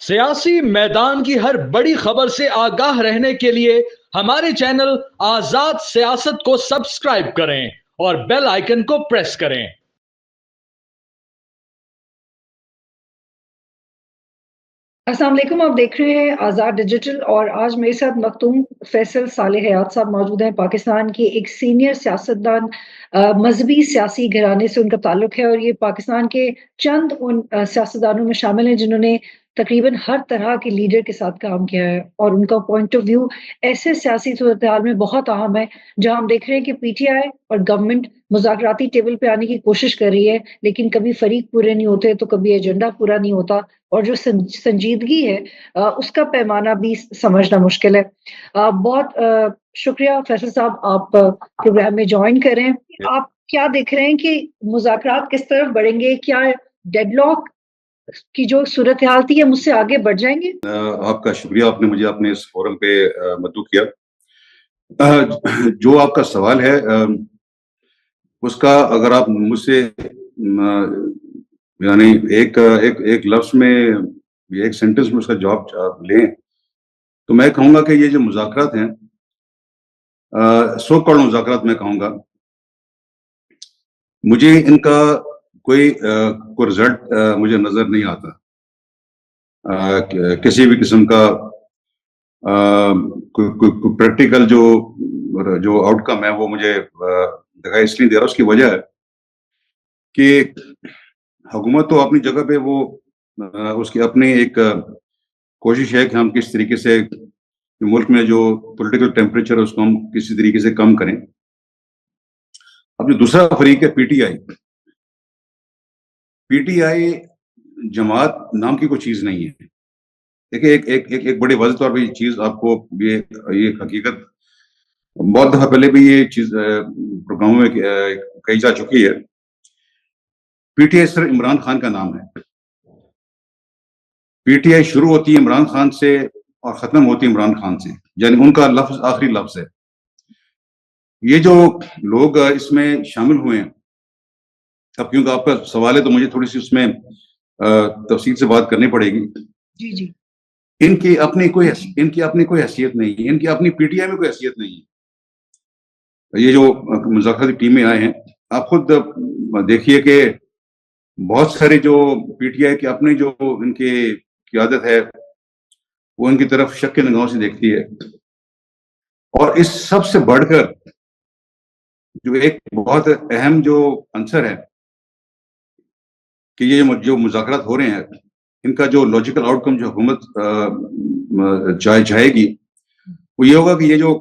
सियासी मैदान की हर बड़ी खबर से आगाह रहने के लिए हमारे चैनल आजाद सियासत को सब्सक्राइब करें और बेल आइकन को प्रेस करें। अस्सलाम वालेकुम। आप देख रहे हैं आज़ाद डिजिटल और आज मेरे साथ मखदूम फैसल सालेह हयात साहब मौजूद हैं। पाकिस्तान के एक सीनियर सियासतदान, मजहबी सियासी घराने से उनका ताल्लुक है और ये पाकिस्तान के चंद उन सियासतदानों में शामिल हैं जिन्होंने तकरीबन हर तरह के लीडर के साथ काम किया है और उनका पॉइंट ऑफ व्यू ऐसे सियासी सूरत-हाल में बहुत अहम है जहां हम देख रहे हैं कि पीटीआई और गवर्नमेंट मुज़ाकराती टेबल पे आने की कोशिश कर रही है, लेकिन कभी फरीक पूरे नहीं होते तो कभी एजेंडा पूरा नहीं होता और जो संजीदगी है उसका पैमाना भी समझना मुश्किल है। बहुत शुक्रिया फैसल साहब, आप प्रोग्राम में जॉइन करें। आप क्या देख रहे हैं कि मुज़ाकरात किस तरफ बढ़ेंगे? क्या डेडलॉक की जो सूरत-हाल थी, हम उससे आगे बढ़ जाएँगे? आपका शुक्रिया, आपने मुझे अपने इस फोरम पे मदऊ किया। जो आपका सवाल है, उसका अगर आप मुझसे यानी एक एक एक लफ्ज में, एक सेंटेंस में उसका जवाब आप लें, तो मैं कहूँगा कि ये जो मुज़ाकरात हैं, सो कॉल्ड मुज़ाकरात मैं कहूँगा, मुझे इनका कोई रिजल्ट मुझे नज़र नहीं आता। किसी भी किस्म का कोई प्रैक्टिकल जो आउटकम है वो मुझे दिखाई इसलिए दे रहा है, उसकी वजह है कि हुकूमत तो अपनी जगह पे वो उसकी अपनी एक कोशिश है कि हम किस तरीके से मुल्क में जो पॉलिटिकल टेम्परेचर है उसको हम किसी तरीके से कम करें। अब जो दूसरा फरीक है पीटीआई, पीटीआई जमात नाम की कोई चीज नहीं है। देखिए, एक बड़े वाज़ेह तौर पे ये चीज आपको ये हकीकत बहुत दफा पहले भी ये चीज प्रोग्रामों में कही जा चुकी है। पीटीआई सिर्फ इमरान खान का नाम है। पीटीआई शुरू होती है इमरान खान से और खत्म होती है इमरान खान से, यानी उनका लफ्ज आखिरी लफ्ज है। ये जो लोग इसमें शामिल हुए हैं, अब क्योंकि आपका सवाल है तो मुझे थोड़ी सी उसमें तफसील से बात करनी पड़ेगी। जी, जी। इनकी अपनी कोई हैसियत नहीं है, इनकी अपनी पीटीआई में कोई हैसियत नहीं है। ये जो मुज़ाकराती टीम में आए हैं, आप खुद देखिए कि बहुत सारे जो पीटीआई के अपनी जो इनकी क़यादत है, वो इनकी तरफ शक के निगाहों से देखती है। और इस सब से बढ़कर जो एक बहुत अहम जो आंसर है कि ये जो मुज़ाकरात हो रहे हैं, इनका जो लॉजिकल आउटकम जो हुकूमत चाहेगी, वो ये होगा कि ये जो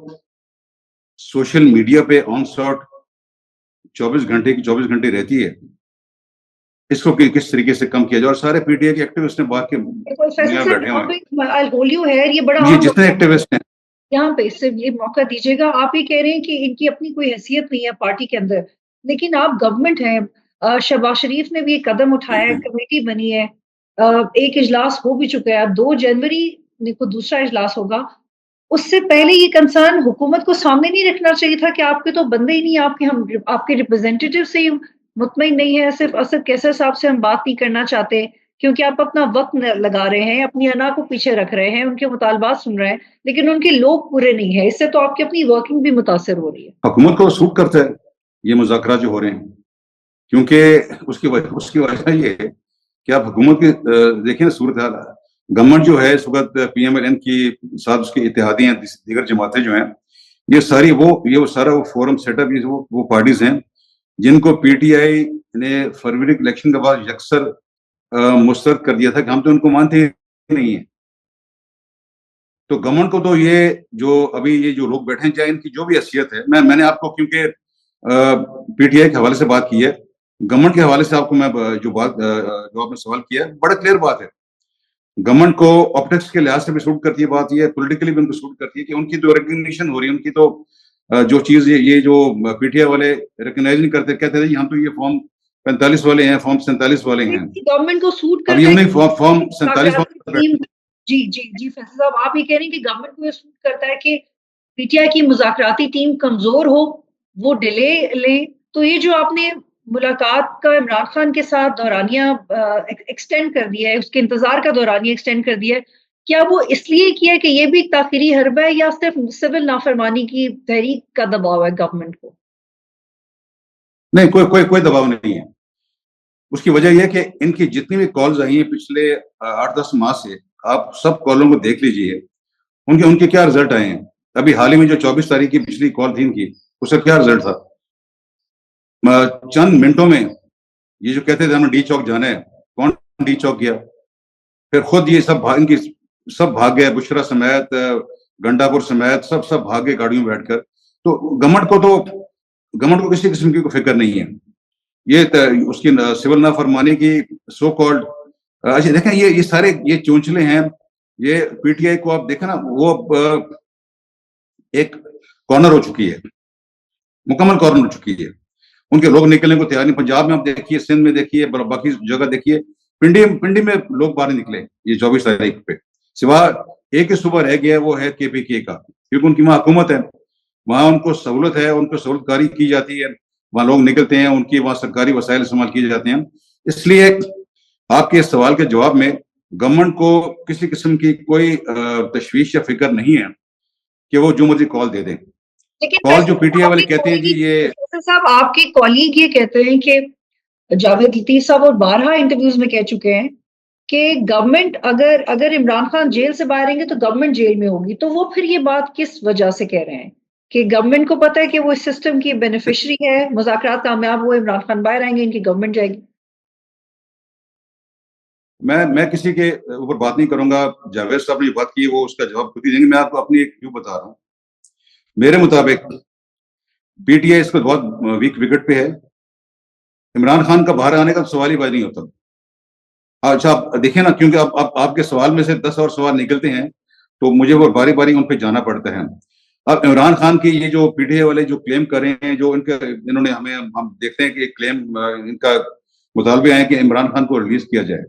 सोशल मीडिया पे ऑन सॉट 24 घंटे की 24 घंटे रहती है, इसको किस तरीके से कम किया जाए। और सारे पीटीआई के एक्टिविस्ट ने बात के दुनिया बैठे हुए हैं, ये बड़ा ये जितने एक्टिविस्ट हैं, यहाँ पे सिर्फ ये मौका दीजिएगा। आप ये कह रहे हैं कि इनकी अपनी कोई हैसियत नहीं है पार्टी के अंदर, लेकिन आप गवर्नमेंट हैं। शहबाज शरीफ ने भी एक कदम उठाया है, कमेटी बनी है, एक इजलास हो भी चुका है, 2 जनवरी को दूसरा इजलास होगा। उससे पहले ये कंसर्न हुकूमत को सामने नहीं रखना चाहिए था कि आपके तो बंदे ही नहीं, आपके रिप्रेजेंटेटिव से ही मुतमईन नहीं है, सिर्फ असद कैसर साहब से हम बात नहीं करना चाहते क्योंकि आप अपना वक्त लगा रहे हैं, अपनी अना को पीछे रख रहे हैं, उनके मुतालबात सुन रहे हैं, लेकिन उनके लोग पूरे नहीं है। इससे तो आपकी अपनी वर्किंग भी मुतासर हो रही है। हुकूमत को सूट करता है ये मुज़ाकरात जो हो रहे हैं, क्योंकि उसकी वजह ये है कि आप हुकूमत की देखिए ना सूरत हाल। गवर्नमेंट जो है इस वक्त पीएमएलएन की साथ उसके इत्तेहादी हैं, दीगर जमातें जो हैं, ये सारा वो फोरम सेटअप, ये वो पार्टीज हैं जिनको पीटीआई ने फरवरी इलेक्शन के बाद यकसर मुस्तरद कर दिया था कि हम तो उनको मानते ही नहीं है। तो गवर्नमेंट को तो ये जो अभी ये जो लोग बैठे हैं, चाहे इनकी जो भी हैसियत है, मैंने आपको क्योंकि पीटीआई के हवाले से बात की है, गवर्नमेंट के हवाले से आपको मैं जो आपने सवाल किया है, बड़ा क्लियर बात है। गवर्नमेंट को ऑप्टिक्स के लिहाज से भी सूट करती है बात, ये पॉलिटिकली भी उनको सूट करती है कि उनकी तो रिकग्निशन हो रही है, उनकी तो जो चीज ये जो पीटीआई वाले रिकग्नाइज नहीं करते, कहते थे हम तो ये फॉर्म 45 वाले हैं, फॉर्म 47 वाले हैं। गवर्नमेंट को सूट अब ये नहीं फॉर्म 47 वाले। जी, जी, जी फैसल साहब, आप ये कह रहे हैं कि गवर्नमेंट को ये सूट करता है कि पीटीआई की मुज़ाकराती टीम कमजोर हो, वो डिले ले। तो ये जो आपने मुलाकात का इमरान खान के साथ दौरानिया एक्सटेंड कर दिया है, उसके इंतजार का दौरानिया एक्सटेंड कर दिया है, क्या वो इसलिए किया कि ये भी एक ताखिरी हरबा है या सिर्फ सिविल नाफरमानी की तहरीक का दबाव है गवर्नमेंट को? नहीं, कोई कोई कोई दबाव नहीं है। उसकी वजह यह है कि इनकी जितनी भी कॉल्स आई हैं पिछले 8-10 माह से, आप सब कॉलों को देख लीजिए, उनके उनके क्या रिजल्ट आए हैं। अभी हाल ही में जो 24 तारीख की पिछली कॉल थी इनकी, उसका क्या रिजल्ट था? चंद मिनटों में ये जो कहते थे हमें डी चौक जाना है, कौन डी चौक गया? फिर खुद ये सब इनकी सब भाग गए, बुशरा समेत, गंडापुर समेत, सब सब भाग गए गाड़ियों में बैठकर। तो गवर्नमेंट को किसी किस्म की कोई फिक्र नहीं है। ये उसकी सिविल नाफरमानी की सो कॉल्ड, अच्छा देखें, ये सारे ये चोंचले हैं। ये पीटीआई को आप देखें ना, वो अब एक कॉर्नर हो चुकी है, मुकम्मल कॉर्नर हो चुकी है। उनके लोग निकलने को तैयार नहीं। पंजाब में आप देखिए, सिंध में देखिए, बाकी जगह देखिए, पिंडी में लोग बाहर निकले ये 24 तारीख पे। सिवा एक ही सुबह रह गया, वो है केपीके का, क्योंकि उनकी वहां हुकूमत है, वहां उनको सहूलत है, उनको सहूलतकारी की जाती है, वहां लोग निकलते हैं, उनकी वहां सरकारी वसाइल इस्तेमाल किए जाते हैं। इसलिए आपके इस सवाल के जवाब में गवर्नमेंट को किसी किस्म की कोई तशवीश या फिक्र नहीं है कि वो जो मर्जी कॉल दे दें। कॉल जो पीटीआई वाले कहते हैं जी, ये साहब आपके कॉलीग ये कहते हैं कि जावेद लतीफ साहब और 12 इंटरव्यूज में कह चुके हैं कि गवर्नमेंट अगर इमरान खान जेल से बाहर आएंगे तो गवर्नमेंट जेल में होगी। तो वो फिर ये बात किस वजह से कह रहे हैं कि गवर्नमेंट को पता है कि वो इस सिस्टम की बेनिफिशियरी है, मुज़ाकरात कामयाब हुए, इमरान खान बाहर आएंगे, इनकी गवर्नमेंट जाएगी? मैं किसी के ऊपर बात नहीं करूंगा। जावेद साहब ने बात की, वो उसका जवाब खुद ही देंगे। मैं आपको अपनी एक व्यू बता रहा हूँ। मेरे मुताबिक पीटीआई इसको बहुत वीक विकेट पे है। इमरान खान का बाहर आने का सवाल ही नहीं होता। अच्छा, आप देखिए ना, क्योंकि अब आपके सवाल में से 10 और सवाल निकलते हैं, तो मुझे वो बारी बारी उन पे जाना पड़ता है। अब इमरान खान की ये जो पीटीआई वाले जो क्लेम कर रहे हैं, जो इन्होंने हम देखते हैं कि क्लेम इनका मुतालबे आए कि इमरान खान को रिलीज किया जाए।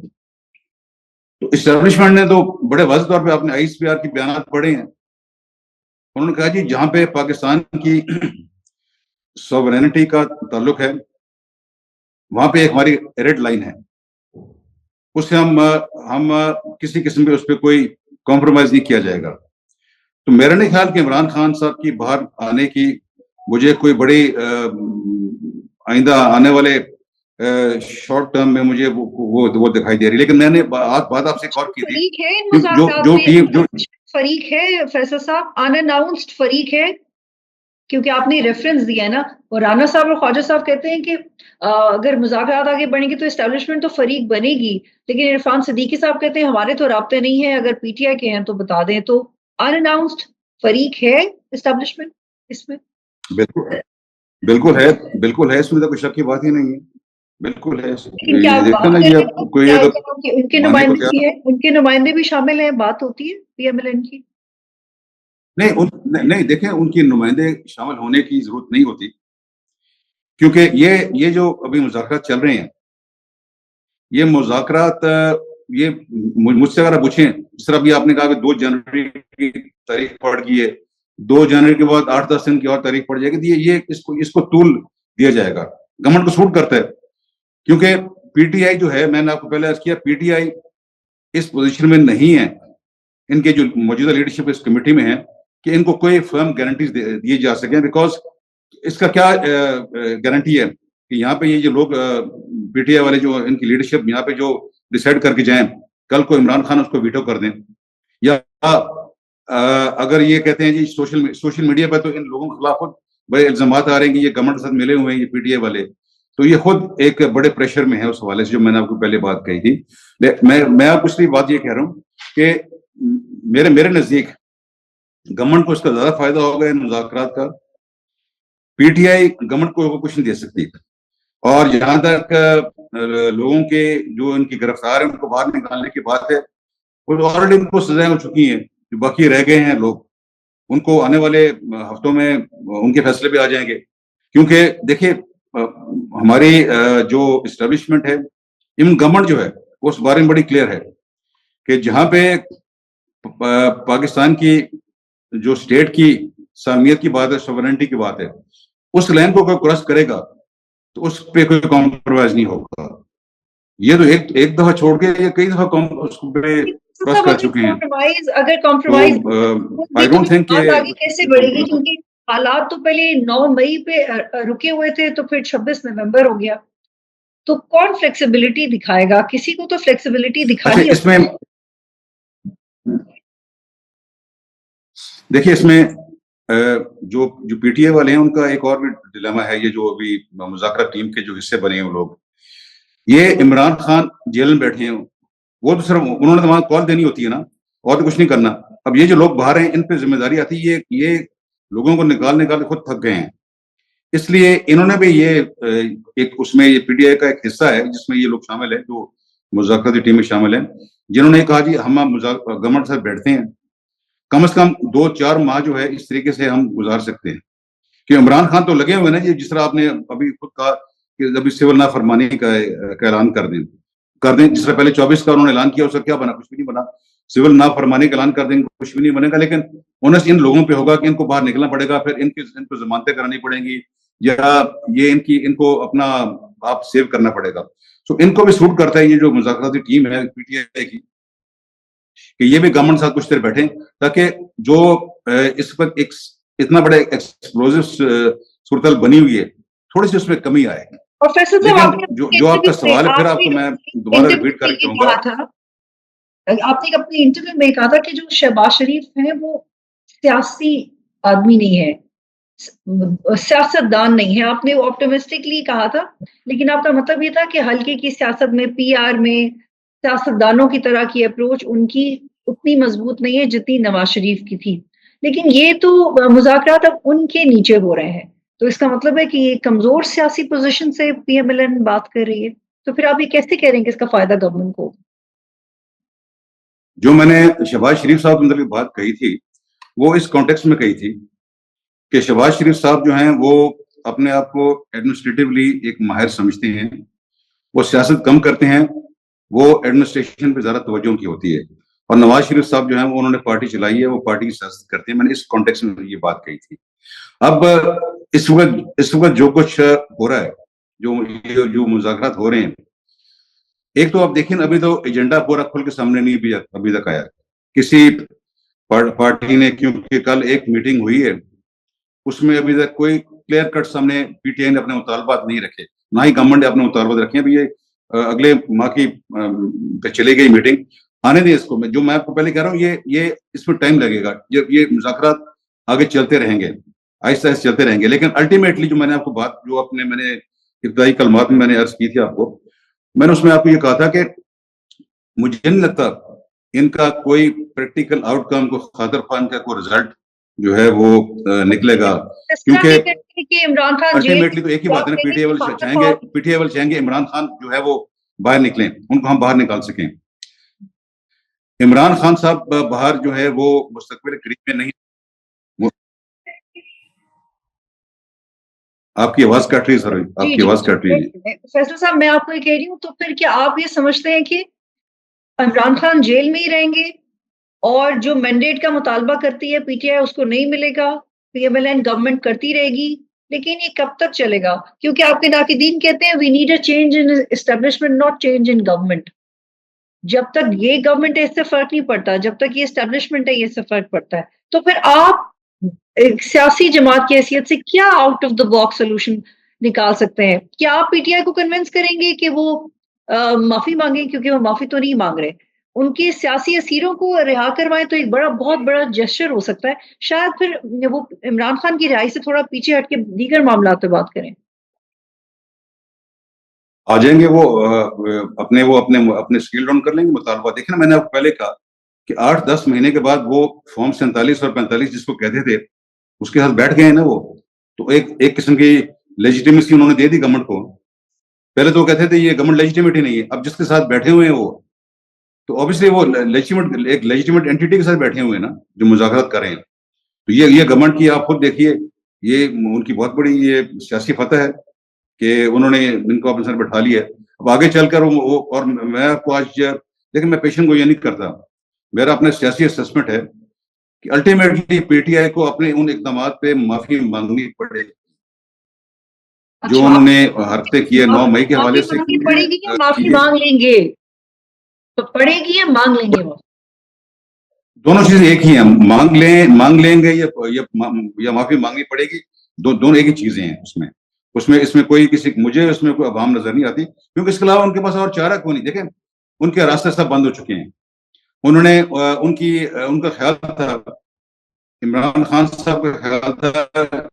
तो इस्टेब्लिशमेंट ने तो बड़े वाज़ेह तौर पे अपने आईएसपीआर की बयान पढ़े हैं। उन्होंने कहा जी, जहां पे पाकिस्तान की सॉवरेनिटी का ताल्लुक है, वहां पे एक हमारी रेड लाइन है, उससे हम किसी किस्म के उस पर कोई कॉम्प्रोमाइज नहीं किया जाएगा। तो मेरा नहीं ख्याल कि इमरान खान साहब की बाहर आने की मुझे कोई बड़ी आइंदा आने वाले शॉर्ट टर्म में मुझे वो दिखाई दे रही। लेकिन मैंने बात आपसे एक और की थी, जो टीम जो फरीक है फैसल साहब, अनअनाउंस्ड फरीक है, क्योंकि आपने रेफरेंस दिया है ना। और राना साहब और ख्वाजा साहब कहते हैं कि अगर मुज़ाकरात आगे बढ़ेंगे तो एस्टेब्लिशमेंट तो फरीक बनेगी, लेकिन इरफान सिद्दीकी साहब कहते हैं हमारे तो राब्ते नहीं है, अगर पीटीआई के हैं तो बता दें। तो अनअनाउंस्ड फरीक है एस्टेब्लिशमेंट इसमें? बिल्कुल है, इसमें तो कोई शक की बात ही नहीं है, बिल्कुल है। लेकिन क्या उनके नुमाइंदे भी शामिल हैं, बात होती है पीएमएलएन की? नहीं देखें, उनकी नुमाइंदे शामिल होने की जरूरत नहीं होती, क्योंकि ये जो अभी मुज़ाकरात चल रहे हैं, ये मुज़ाकरात ये मुझसे अगर आप पूछें, जिस तरह अभी आपने कहा कि 2 जनवरी की तारीख पड़ गई है, 2 जनवरी के बाद 8-10 दिन की और तारीख पड़ जाएगी, तो ये इसको तूल दिया जाएगा। गवर्नमेंट को सूट करता है, क्योंकि पीटीआई जो है, मैंने आपको पहले अर्ज किया, पीटीआई इस पोजीशन में नहीं है, इनके जो मौजूदा लीडरशिप इस कमेटी में है, कि इनको कोई फर्म गारंटीज दिए जा सके। बिकॉज इसका क्या गारंटी है कि यहाँ पे ये जो लोग पीटीआई वाले जो इनकी लीडरशिप यहाँ पे जो डिसाइड करके जाएं, कल को इमरान खान उसको वीटो कर दें, या अगर ये कहते हैं जी सोशल मीडिया पर, तो इन लोगों के खिलाफ बड़े इल्जाम आ रहे हैं कि ये गवर्नमेंट के साथ मिले हुए हैं ये पीटीआई वाले, तो ये खुद एक बड़े प्रेशर में है उस हवाले से, जो मैंने आपको पहले बात कही थी। मैं आपको इसलिए बात ये कह रहा हूँ कि मेरे नजदीक गवर्नमेंट को इसका ज्यादा फायदा होगा इन मुज़ाकरात का। पीटीआई गवर्नमेंट को कुछ नहीं दे सकती, और जहां तक लोगों के जो इनकी गिरफ्तार है उनको बाहर निकालने की बात है, वो ऑलरेडी उनको सजाएं हो चुकी हैं। जो बाकी रह गए हैं लोग, उनको आने वाले हफ्तों में उनके फैसले भी आ जाएंगे। क्योंकि देखिए, हमारी जो इस्टेब्लिशमेंट है, इवन गवर्नमेंट जो है, वो उस बारे में बड़ी क्लियर है कि जहां पे पाकिस्तान की जो स्टेट की सामियत की बात है, सॉवरेनिटी की बात है, उस लाइन को कोई क्रॉस करेगा तो उस पे कोई कॉम्प्रोमाइज नहीं होगा। ये तो एक दफा छोड़ के ये कई दफा उस पे क्रॉस कर चुके हैं। अगर कॉम्प्रोमाइज आई डोंट थिंक आगे कैसे बढ़ेगी, क्योंकि हालात तो पहले 9 मई पे रुके हुए थे, तो फिर 26 नवंबर हो गया, तो कौन फ्लेक्सिबिलिटी दिखाएगा? किसी को तो फ्लेक्सिबिलिटी दिखानी। इसमें देखिए, इसमें जो पीटीए वाले हैं उनका एक और भी डिलेमा है। ये जो अभी मुज़ाकरा टीम के जो हिस्से बने हैं वो लोग, ये इमरान खान जेल में बैठे हैं, वो तो सिर्फ उन्होंने तो वहां कॉल देनी होती है ना, और तो कुछ नहीं करना। अब ये जो लोग बाहर हैं इन पे जिम्मेदारी आती है, ये लोगों को निकाल के खुद थक गए हैं। इसलिए इन्होंने भी ये एक उसमें ये पीटीआई का एक हिस्सा है जिसमें ये लोग शामिल है, जो मुज़ाकराती टीम में शामिल है, जिन्होंने कहा जी हम गवर्नमेंट से बैठते हैं, कम से कम 2-4 माह जो है इस तरीके से हम गुजार सकते हैं। कि इमरान खान तो लगे हुए ना, जिस तरह आपने अभी खुद कहा कि अभी सिविल नाफरमानी का ऐलान कर दें। जिस तरह पहले 24 का उन्होंने ऐलान किया, उसका क्या बना? कुछ भी नहीं बना। सिविल नाफरमानी का ऐलान कर देंगे, कुछ भी नहीं बनेगा। लेकिन ओनस इन लोगों पे होगा कि इनको बाहर निकलना पड़ेगा, फिर इनको जमानतें करानी पड़ेंगी, या ये इनको अपना आप सेव करना पड़ेगा। तो इनको भी सूट करता है ये जो मुज़ाकराती टीम है पीटीआई की, कि ये भी गवर्नमेंट साथ कुछ देर बैठे, ताकि जो इस वक्त एक इतना बड़ा एक्सप्लोजिव सूरत बनी हुई है, थोड़ी सी उसमें कमी आए। और फैसल साहब, जो आपका सवाल है, फिर आपको मैं दोबारा रिपीट करके कहूंगा। आपने अपने इंटरव्यू में कहा था कि जो शहबाज शरीफ है वो सियासी आदमी नहीं है, सियासतदान नहीं है। आपने ऑप्टिमिस्टिकली कहा था, लेकिन आपका मतलब ये था कि हल्के की सियासत में, पीआर में सियासतदानों की तरह की अप्रोच उनकी उतनी मजबूत नहीं है जितनी नवाज शरीफ की थी। लेकिन ये तो मुज़ाकरात अब उनके नीचे हो रहे हैं, तो इसका मतलब है कि ये कमजोर सियासी पोजीशन से पीएमएलएन बात कर रही है। तो फिर आप ये कैसे कह रहे हैं कि इसका फायदा गवर्नमेंट को? जो मैंने शहबाज शरीफ साहब के मतलब बात कही थी, वो इस कॉन्टेक्स्ट में कही थी कि शहबाज शरीफ साहब जो हैं वो अपने आप को एडमिनिस्ट्रेटिवली एक माहिर समझते हैं, वो सियासत कम करते हैं, वो एडमिनिस्ट्रेशन पे ज्यादा तवज्जो उनकी होती है। और नवाज शरीफ साहब जो हैं वो उन्होंने पार्टी चलाई है, वो पार्टी की सियासत करते हैं। मैंने इस कॉन्टेक्स्ट में ये बात कही थी। अब इस वक्त जो कुछ हो रहा है, जो मुज़ाकरात हो रहे हैं, एक तो आप देखिए अभी तो एजेंडा पूरा खुल के सामने नहीं भी अभी तक आया किसी पार्टी ने, क्योंकि कल एक मीटिंग हुई है, उसमें अभी तक कोई क्लियर कट सामने पीटीआई ने अपने मुतालबात नहीं रखे, ना ही गवर्नमेंट ने अपने मुतालबात रखे। अभी ये अगले माह की चली गई मीटिंग, आने दें इसको। जो मैं आपको पहले कह रहा हूँ, ये इसमें टाइम लगेगा। ये मुज़ाकरात आगे चलते रहेंगे, आहिस्ता आहिस्ता चलते रहेंगे। लेकिन अल्टीमेटली जो मैंने आपको बात, जो मैंने इब्तदाई कलमात में मैंने अर्ज की थी आपको, मैंने उसमें आपको ये कहा था कि मुझे नहीं लगता इनका कोई प्रैक्टिकल आउटकम को खातर खान का कोई रिजल्ट जो है वो निकलेगा, क्योंकि इमरान खान अल्टीमेटली तो एक ही बात है ना, पीटीआई वाले चाहेंगे इमरान खान जो है वो बाहर निकलें, उनको हम बाहर निकाल सकें। इमरान खान साहब बाहर जो है वो मुस्तकबिल करीब में नहीं। आपकी आवाज कट रही है सर, आपकी आवाज कट रही है। फैसल साहब, मैं आपको ये कह रही हूँ, तो फिर क्या आप ये समझते हैं कि इमरान खान जेल में ही रहेंगे और जो मैंडेट का मुतालबा करती है पीटीआई उसको नहीं मिलेगा, पीएमएलएन गवर्नमेंट करती रहेगी? लेकिन ये कब तक चलेगा? क्योंकि आपके नाकिदीन कहते हैं we need a change in establishment, not change in government. जब तक ये गवर्नमेंट है इससे फर्क नहीं पड़ता, जब तक ये एस्टेब्लिशमेंट है इससे फर्क पड़ता है। तो फिर आप एक सियासी जमात की हैसियत से क्या out of the box solution निकाल सकते हैं? क्या आप पीटीआई को कन्विंस करेंगे कि वो माफी मांगे? क्योंकि वो माफी तो नहीं मांग रहे, उनके सियासी असीरों को रिहा करवाएं तो एक बहुत बड़ा जेस्चर हो सकता है। शायद फिर वो इमरान खान की रिहाई से थोड़ा पीछे हट के दीगर मामला पे बात करें। आ जाएंगे वो अपने स्किल डाउन कर लेंगे, मुतालबा। देखिए ना, मैंने आपको पहले कहा कि 8-10 महीने के बाद वो फॉर्म 47 और 45 जिसको कहते थे उसके साथ बैठ गए हैं ना वो, तो एक किस्म की लेजिटिमेसी उन्होंने दे दी गवर्नमेंट को। पहले तो कहते थे ये गवर्नमेंट लेजिटिमेट ही नहीं है, अब जिसके साथ बैठे हुए हैं वो, तो ऑब्वियसली वो एक लेजिटिमेट एंटिटी के साथ बैठे हुए हैं ना, जो मुज़ाकरात कर रहे हैं। तो ये गवर्नमेंट की आप खुद देखिए, ये उनकी बहुत बड़ी ये सियासी फतह है कि उन्होंने इनको अपने साथ बैठा लिया है। अब आगे चलकर वो और मैं आपको आज, लेकिन मैं पेशेंट को ये नहीं करता, मेरा अपना सियासी असेसमेंट है कि अल्टीमेटली पीटीआई को अपने उन इकदामात पे माफी मांगनी पड़ेगी। जो अच्छा, उन्होंने हरकतें की है 9 मई के हवाले से माफी पड़ेगी या माफी की है। मांग लेंगे? तो पड़ेगी या मांग लेंगे वो? दोनों चीजें एक ही है, मांग लेंगे या माफी मांगनी पड़ेगी, दोनों एक ही चीजें हैं उसमें। इसमें कोई मुझे इसमें कोई अवाम नजर नहीं आती, क्योंकि इसके अलावा उनके पास और चारा क्यों नहीं। देखें, उनके रास्ते सब बंद हो चुके हैं। उन्होंने उनका ख्याल था, इमरान खान साहब का ख्याल था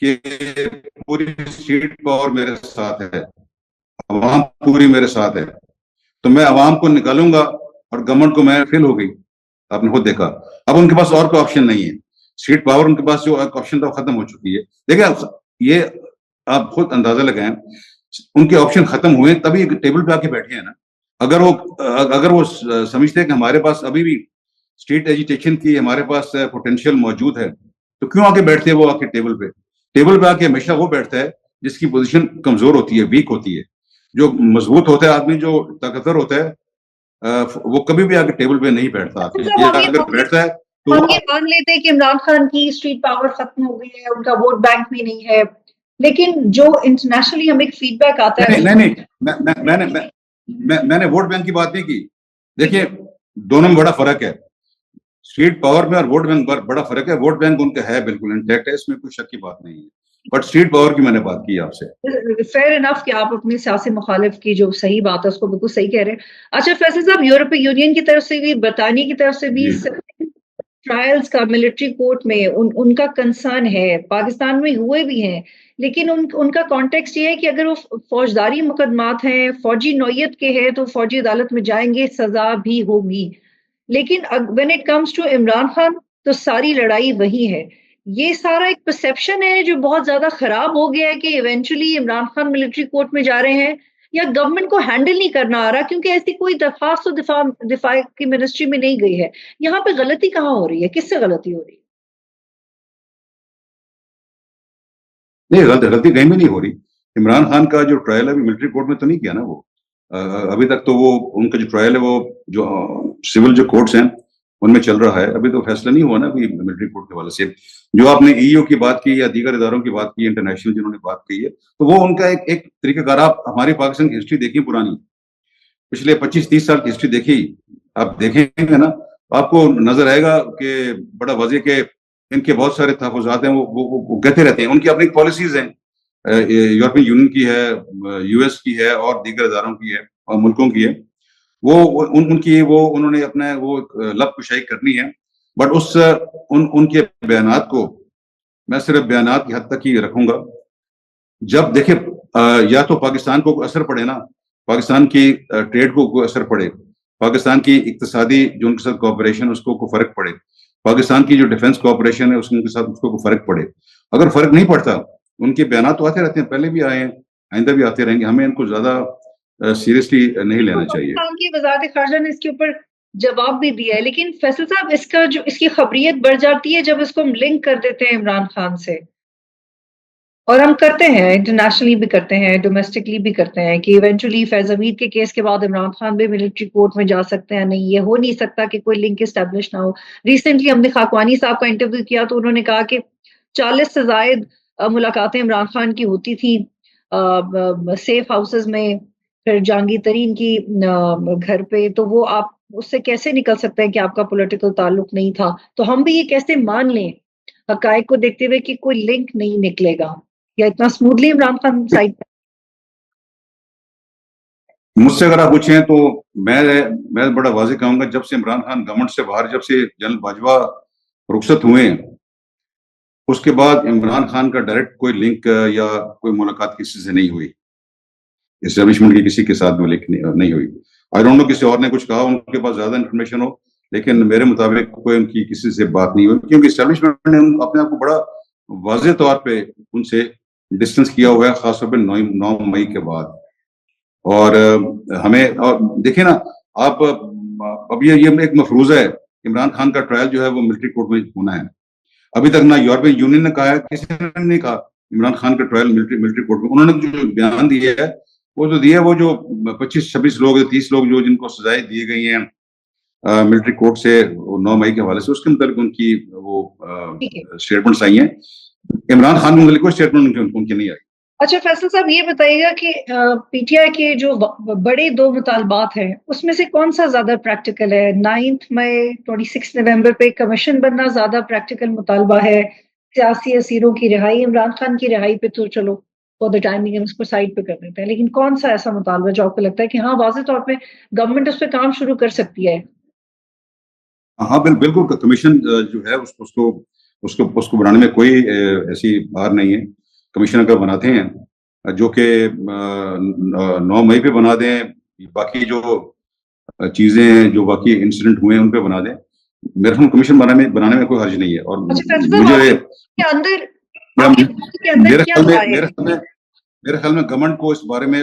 कि पूरी स्टेट पावर मेरे साथ है, अवाम पूरी मेरे साथ है, तो मैं अवाम को निकालूंगा और गवर्नमेंट को मैं फेल हो गई। आपने खुद देखा, अब उनके पास और कोई ऑप्शन नहीं है। स्टेट पावर उनके पास जो ऑप्शन था वो खत्म हो चुकी है। देखिए, ये आप खुद अंदाजा लगाएं, उनके ऑप्शन खत्म हुए तभी टेबल पे आके बैठे हैं ना। अगर वो समझते हैं कि हमारे पास अभी भी स्टेट एजुटेशन की हमारे पास पोटेंशियल मौजूद है, तो क्यों आके बैठते हैं वो आके टेबल पे आके हमेशा वो बैठता है जिसकी पोजीशन कमजोर होती है, वीक होती है। जो मजबूत होता है आदमी, जो ताकतवर होता है, वो कभी भी आके टेबल पे नहीं बैठता आके, या अगर बैठता है तो हम ये मान लेते हैं कि इमरान खान की स्ट्रीट पावर खत्म हो गई है, उनका वोट बैंक भी नहीं है, लेकिन जो इंटरनेशनली हमें फीडबैक आता है नहीं, मैंने वोट बैंक की बात नहीं की। देखिए, दोनों में बड़ा फर्क है, स्टेट पावर में और वोट बैंक पर बड़ा फर्क है। वोट बैंक उनका है, बिल्कुल इंटैक्ट है, इसमें कोई शक की बात नहीं है, बट स्टेट पावर की मैंने बात की आपसे। फेयर इनफ कि आप अपनी सियासी मुखालिफ की जो सही बात है उसको बिल्कुल सही कह रहे हैं। अच्छा फैसल साहब, यूरोपीय यूनियन की तरफ से भी, बरतानिया की तरफ से भी ट्रायल्स का मिलिट्री कोर्ट में उनका कंसर्न है, पाकिस्तान में हुए भी हैं, लेकिन उनका कॉन्टेक्स्ट ये है कि अगर वो फौजदारी मुकदमात हैं, फौजी नौयत के हैं, तो फौजी अदालत में जाएंगे, सजा भी होगी। लेकिन when it comes to Imran Khan, तो सारी लड़ाई वही है। ये सारा एक परसेप्शन है जो बहुत ज्यादा खराब हो गया है कि eventually Imran Khan military court में जा रहे हैं, या गवर्नमेंट को हैंडल नहीं करना आ रहा, क्योंकि ऐसी कोई दरखास्त तो दिफा की मिनिस्ट्री में नहीं गई है। यहाँ पे गलती कहाँ हो रही है, किससे गलती हो रही है? नहीं, गलती कहीं भी नहीं हो रही। इमरान खान का जो ट्रायल है अभी मिलिट्री कोर्ट में तो नहीं किया ना वो। अभी तक तो वो उनका जो ट्रायल है वो जो सिविल जो कोर्ट्स हैं उनमें चल रहा है, अभी तो फैसला नहीं हुआ ना अभी मिलिट्री कोर्ट के वाले से। जो आपने ईओ की बात की या दीगर इदारों की बात की, इंटरनेशनल जिन्होंने बात की है, तो वो उनका एक तरीकाकार। आप हमारी पाकिस्तान की हिस्ट्री देखी पुरानी, पिछले 25-30 साल की हिस्ट्री देखी, आप देखेंगे ना, आपको नजर आएगा कि बड़ा वजह के इनके बहुत सारे तहफुजात हैं, वो कहते रहते हैं। उनकी अपनी पॉलिसीज हैं, यूरोपियन यूनियन की है, यूएस की है, और दीगर इदारों की है और मुल्कों की है। उन्होंने अपना वो लब कुशाई करनी है, बट उनके बयानात को मैं सिर्फ बयानात की हद तक ही रखूंगा। जब देखे, या तो पाकिस्तान को असर पड़े ना, पाकिस्तान की ट्रेड को असर पड़े, पाकिस्तान की इक्तिसादी जो उनके साथ कोऑपरेशन उसको फर्क पड़े, पाकिस्तान की जो डिफेंस कोऑपरेशन है उसके साथ उसको फर्क पड़े। अगर फर्क नहीं पड़ता, उनके बयान तो आते रहते हैं, पहले भी आए हैं, आइंदा भी आते रहेंगे, हमें इनको ज्यादा सीरियसली नहीं लेना चाहिए। पाकिस्तान की वजारत खारजा ने इसके ऊपर जवाब भी दिया है, लेकिन फैसल साहब, इसकी खबरियत बढ़ जाती है जब इसको हम लिंक कर देते हैं इमरान खान से। और हम करते हैं, इंटरनेशनली भी करते हैं, डोमेस्टिकली भी करते हैं, कि इवेंचुअली फैज हमीद के केस के बाद इमरान खान भी मिलिट्री कोर्ट में जा सकते हैं। नहीं, ये हो नहीं सकता कि कोई लिंक एस्टेब्लिश ना हो। रिसेंटली हमने खाकवानी साहब का इंटरव्यू किया तो उन्होंने कहा कि 40 से जायद मुलाकातें इमरान खान की होती थी सेफ हाउसेज में, फिर जहांगीर तरीन की घर पे, तो वो आप उससे कैसे निकल सकते हैं कि आपका पॉलिटिकल ताल्लुक नहीं था? तो हम भी ये कैसे मान लें हकायक को देखते हुए कि कोई लिंक नहीं निकलेगा, या इतना स्मूथली इमरान खान साइड? मुझसे अगर आप पूछें तो मैं बड़ा वाज़ेह कहूंगा, जब से इमरान खान गवर्नमेंट से बाहर, जब से जनरल बाजवा रुखसत हुए, उसके बाद इमरान खान का डायरेक्ट कोई लिंक या कोई मुलाकात किसी से नहीं हुई, एस्टेब्लिशमेंट की किसी के साथ में लिंक नहीं हुई। आई डोंट नो, किसी और ने कुछ कहा, उनके पास ज्यादा इन्फॉर्मेशन हो, लेकिन मेरे मुताबिक कोई उनकी किसी से बात नहीं हुई, क्योंकि एस्टेब्लिशमेंट ने अपने आप को बड़ा वाज़ेह तौर पे उनसे डिस्टेंस किया हुआ है, खासतौर पर 9 मई के बाद। और हमें, और देखिए ना आप, अब ये एक मफरूजा है, इमरान खान का ट्रायल जो है वो मिलिट्री कोर्ट में होना है। अभी तक ना यूरोपियन यूनियन ने कहा है, किसी ने नहीं कहा इमरान खान का ट्रायल मिलिट्री कोर्ट में। उन्होंने जो बयान दिया है वो जो दिया है, वो जो 25-26 लोग, 30 लोग जो जिनको सजाएं दी गई हैं मिलिट्री कोर्ट से 9 मई के हवाले से, उसके मुताबिक उनकी वो स्टेटमेंट्स आई हैं। इमरान खान के मुताबिक कोई स्टेटमेंट उनकी नहीं आई। अच्छा फैसल साहब ये बताइएगा कि पीटीआई के जो बड़े दो मुतालबात हैं उसमें से कौन सा ज्यादा प्रैक्टिकल है? 9 मई 26 नवंबर पे कमीशन बनना ज्यादा प्रैक्टिकल मुतालबा है, सियासी असीरों की रिहाई? इमरान खान की रिहाई पे तो चलो फॉर द टाइमिंग उसको साइड पे कर देते हैं, लेकिन कौन सा ऐसा मुतालबा जो आपको लगता है कि हाँ वाज़ेह तौर पे गवर्नमेंट उस पर काम शुरू कर सकती है? हाँ, बिल्कुल कमीशन जो है उसको उसको उसको बनाने में कोई ऐसी बात नहीं है। कमीशन अगर बनाते हैं जो कि 9 मई पे बना दें, बाकी जो चीजें हैं, जो बाकी इंसिडेंट हुए हैं उन पे बना दें। मेरे ख्याल कमीशन बनाने में कोई हर्ज नहीं है। और अच्छा फैसल साहब मुझे के अंदर या आपके पार्टी के अंदर मेरे क्या ख्याल में राय है? मेरे ख्याल में गवर्नमेंट को इस बारे में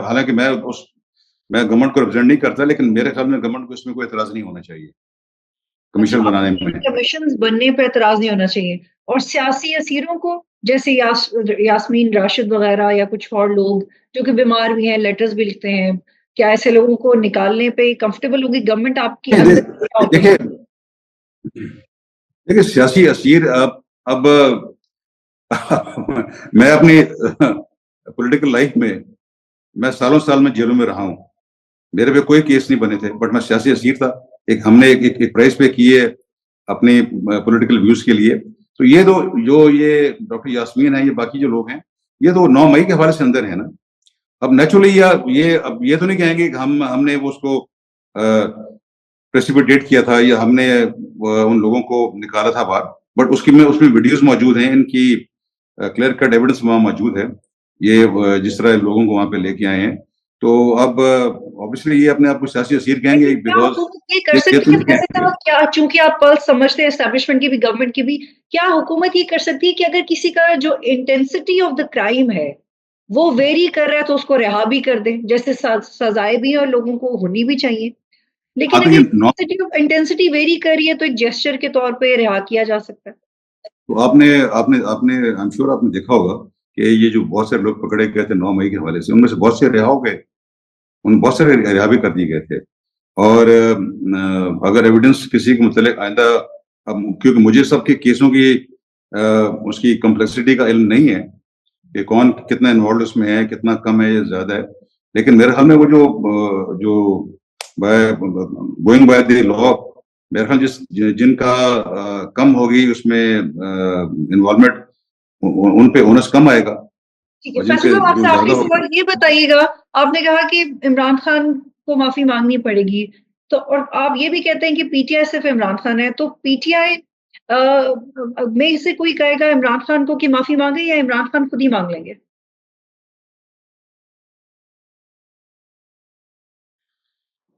हालांकि मैं गवर्नमेंट को रिप्रेजेंट नहीं करता, लेकिन मेरे ख्याल में गवर्नमेंट को इसमें कोई एतराज नहीं होना चाहिए कमीशन बनाने में। कमीशन बनने पे एतराज नहीं होना चाहिए, और सियासी असीरों को जैसे यास्मीन राशिद वगैरह या कुछ और लोग जो कि बीमार भी हैं, लेटर्स भी लिखते हैं, क्या ऐसे लोगों को निकालने पे कंफर्टेबल होगी गवर्नमेंट? आपके अंदर क्या देखिए ओपिनियन? देखिए सियासी असीर अब मैं अपनी पॉलिटिकल लाइफ में मैं सालों साल में जेलों में रहा हूँ। मेरे पे कोई केस नहीं बने थे, बट मैं सियासी असीर था। हमने एक प्राइस पे किए अपने पॉलिटिकल व्यूज के लिए। तो ये तो जो ये डॉक्टर यास्मीन है, ये बाकी जो लोग हैं, ये तो 9 मई के हवाले से अंदर है ना। अब नेचुरली या अब ये तो नहीं कहेंगे कि हमने वो उसको प्रेसिपिटेट किया था या हमने उन लोगों को निकाला था बाहर। बट उसमें वीडियोस मौजूद हैं, इनकी क्लियर कट एविडेंस वहां मौजूद है, ये जिस तरह लोगों को वहां पे लेके आए हैं। तो अब ऑब्वियसली ये अपने आप को सियासी असीर कहेंगे क्या बिकॉज हुकूमत ये कर ये सकती तो है नहीं वैसे कहेंगे। तो? क्या चूंकि आप पल्स समझते हैं एस्टेब्लिशमेंट की भी गवर्नमेंट की भी, क्या हुकूमत ये कर सकती है कि अगर किसी का जो इंटेंसिटी ऑफ द क्राइम है वो वेरी कर रहा है तो उसको रिहा भी कर दें, जैसे सजाएं भी और लोगों को होनी भी चाहिए, हाँ लेकिन तो अगर इंटेंसिटी वेरी कर रही है तो एक जेस्चर के तौर पे रिहा किया जा सकता है? तो आपने आपने आपने आई एम श्योर आपने देखा होगा कि ये जो बहुत सारे लोग पकड़े गए थे 9 मई के हवाले से, उनमें से बहुत से रिहा हो गए, उन बहुत सारे रिहा भी कर दिए गए थे। और अगर एविडेंस किसी के मुतल्लिक आइंदा, अब क्योंकि मुझे सबके केसों की उसकी कम्प्लेक्सिटी का इल्म नहीं है कि कौन कितना इन्वॉल्व उसमें है, कितना कम है या ज्यादा है, लेकिन मेरे ख्याल में वो जो गोइंग बाय द लॉ, मेरे ख्याल जिनका कम होगी उसमें इन्वॉल्वमेंट, उन पे ओनस कम आएगा, ठीक है और फैसल जिनके साहब, जो आपसे ज्यादा आखिरी होगी। सवाल ये बताइएगा, आपने कहा कि इमरान खान को माफी मांगनी पड़ेगी, तो और आप ये भी कहते हैं कि पीटीआई सिर्फ इमरान खान है, तो पीटीआई में से कोई कहेगा इमरान खान को कि माफी मांगे या इमरान खान खुद ही मांग लेंगे?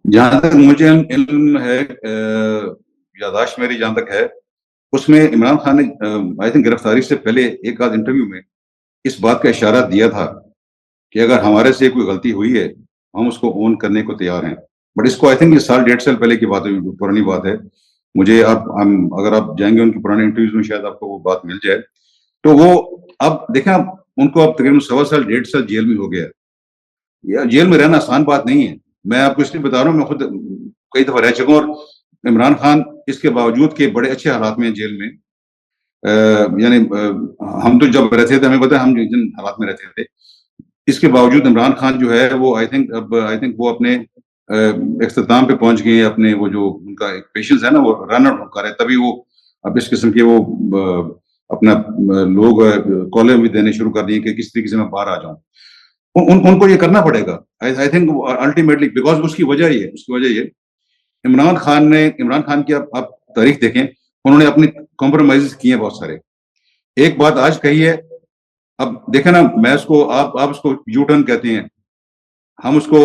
जहां तक मुझे इल्म है, यादाश्त मेरी जहां तक है, उसमें इमरान खान ने आई थिंक गिरफ्तारी से पहले एक आध इंटरव्यू में इस बात का इशारा दिया था कि अगर हमारे से कोई गलती हुई है हम उसको ओन करने को तैयार हैं। बट इसको आई थिंक ये साल 1.5 साल पहले की बात है, पुरानी बात है। मुझे अगर आप जाएंगे उनके पुराने इंटरव्यूज में शायद आपको वो बात मिल जाए। तो वो अब देखें, अब उनको अब तकरीबन 1.25 साल 1.5 साल जेल में हो गया। या जेल में रहना आसान बात नहीं है। मैं आपको इसलिए बता रहा हूँ, मैं खुद कई दफा रह चुका हूँ। और इमरान खान इसके बावजूद के बड़े अच्छे हालात में जेल में, यानी हम तो जब रहते थे हमें पता है हम जिन हालात में रहते थे, इसके बावजूद इमरान खान जो है वो आई थिंक वो अपने इख्तिताम पे पहुंच गए। अपने वो जो उनका एक पेशेंस है ना, वो रन आउट कर रहे, तभी वो अब इस किस्म के वो अपना लोग कॉलेज भी देने शुरू कर दिए कि किस तरीके से मैं बाहर आ जाऊं। उनको ये करना पड़ेगा आई थिंक अल्टीमेटली, बिकॉज उसकी वजह ये इमरान खान की आप तारीख देखें, उन्होंने अपनी कॉम्प्रोमाइज किए बहुत सारे। एक बात आज कही है, अब देखें ना, मैं उसको आप उसको यू टर्न कहते हैं, हम उसको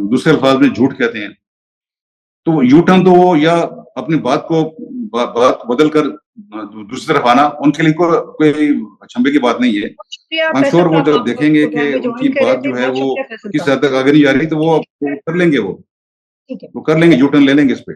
दूसरे अल्फाज में झूठ कहते हैं। तो यू टर्न तो वो या अपनी बात बदल कर दूसरी तरफ आना, उनके लिए कोई अचंभे की बात नहीं है। शुक्रिया आई एम फैसल श्योर वो साहब, जब आप देखेंगे कि प्रोग्राम में उनकी ज्वाइन कर रहे बात थे, जो है बहुत वो शुक्रिया फैसल किस साहब। हद तक आगे नहीं जा रही, तो वो कर लेंगे, वो ठीक है। कर लेंगे, यू टर्न ले लेंगे इस पे।